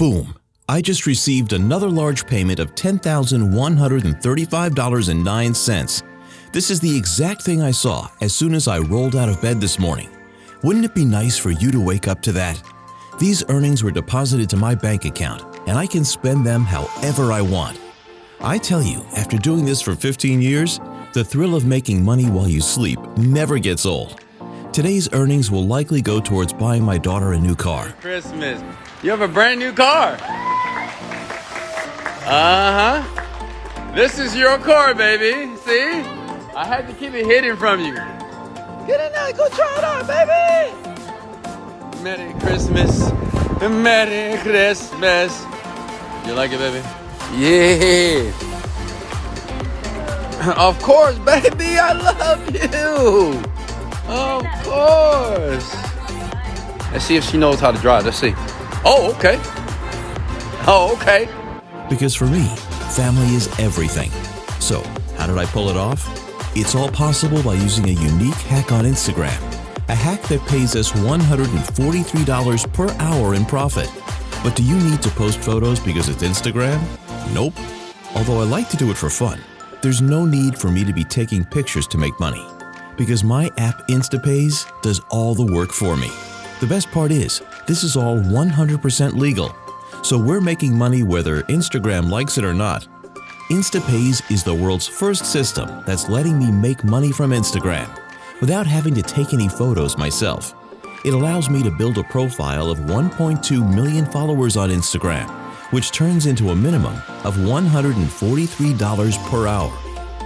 Boom! I just received another large payment of $10,135.09. This is the exact thing I saw as soon as I rolled out of bed this morning. Wouldn't it be nice for you to wake up to that? These earnings were deposited to my bank account, and I can spend them however I want. I tell you, after doing this for 15 years, the thrill of making money while you sleep never gets old. Today's earnings will likely go towards buying my daughter a new car. Christmas. You have a brand new car. This is your car, baby. See? I had to keep it hidden from you. Get in there, go try it out, baby. Merry Christmas. Merry Christmas. You like it, baby? Yeah. Of course, baby. I love you. Of course. Let's see if she knows how to drive. Let's see. Oh, okay. Oh, okay. Because for me, family is everything. So, how did I pull it off? It's all possible by using a unique hack on Instagram. A hack that pays us $143 per hour in profit. But do you need to post photos because it's Instagram? Nope. Although I like to do it for fun, there's no need for me to be taking pictures to make money. Because my app InstaPayz does all the work for me. The best part is, this is all 100% legal. So we're making money whether Instagram likes it or not. InstaPayz is the world's first system that's letting me make money from Instagram without having to take any photos myself. It allows me to build a profile of 1.2 million followers on Instagram, which turns into a minimum of $143 per hour.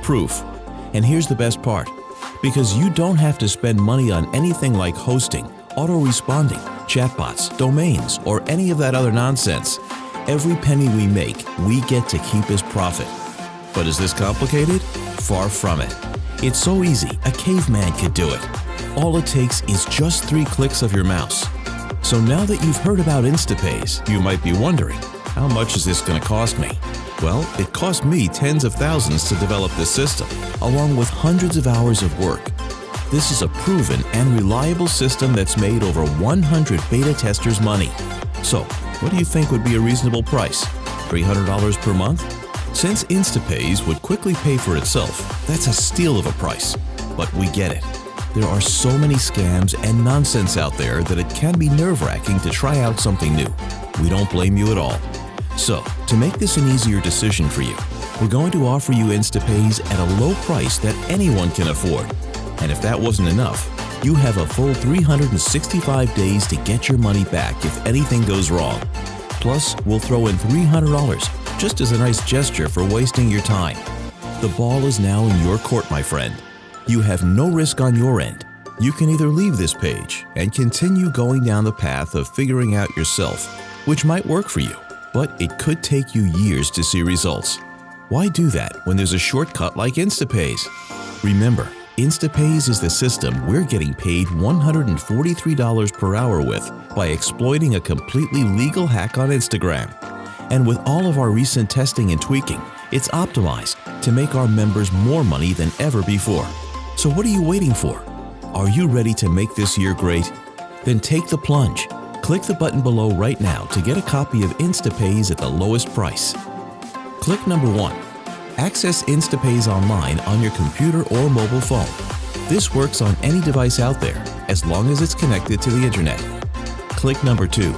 Proof. And here's the best part. Because you don't have to spend money on anything like hosting, auto-responding, chatbots, domains, or any of that other nonsense. Every penny we make, we get to keep as profit. But is this complicated? Far from it. It's so easy, a caveman could do it. All it takes is just 3 clicks of your mouse. So now that you've heard about InstaPayz, you might be wondering, how much is this going to cost me? Well, it cost me tens of thousands to develop this system, along with hundreds of hours of work. This is a proven and reliable system that's made over 100 beta testers money. So, what do you think would be a reasonable price? $300 per month? Since InstaPayz would quickly pay for itself, that's a steal of a price. But we get it. There are so many scams and nonsense out there that it can be nerve-wracking to try out something new. We don't blame you at all. So, to make this an easier decision for you, we're going to offer you InstaPayz at a low price that anyone can afford. And if that wasn't enough, you have a full 365 days to get your money back if anything goes wrong. Plus, we'll throw in $300 just as a nice gesture for wasting your time. The ball is now in your court, my friend. You have no risk on your end. You can either leave this page and continue going down the path of figuring out yourself, which might work for you, but it could take you years to see results. Why do that when there's a shortcut like InstaPayz? Remember, InstaPayz is the system we're getting paid $143 per hour with by exploiting a completely legal hack on Instagram. And with all of our recent testing and tweaking, it's optimized to make our members more money than ever before. So what are you waiting for? Are you ready to make this year great? Then take the plunge. Click the button below right now to get a copy of InstaPayz at the lowest price. Click number 1. Access InstaPayz online on your computer or mobile phone. This works on any device out there, as long as it's connected to the internet. Click number 2.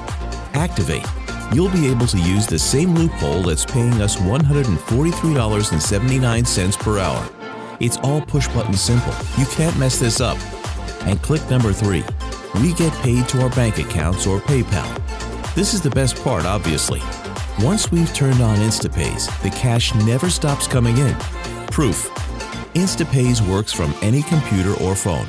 Activate. You'll be able to use the same loophole that's paying us $143.79 per hour. It's all push-button simple. You can't mess this up. And click number 3. We get paid to our bank accounts or PayPal. This is the best part, obviously. Once we've turned on InstaPayz, the cash never stops coming in. Proof. InstaPayz works from any computer or phone.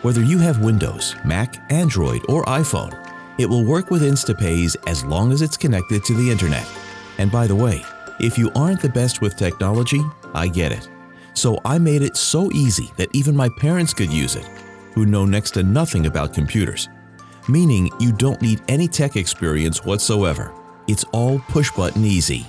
Whether you have Windows, Mac, Android, or iPhone, it will work with InstaPayz as long as it's connected to the internet. And by the way, if you aren't the best with technology, I get it. So I made it so easy that even my parents could use it, who know next to nothing about computers. Meaning you don't need any tech experience whatsoever. It's all push-button easy.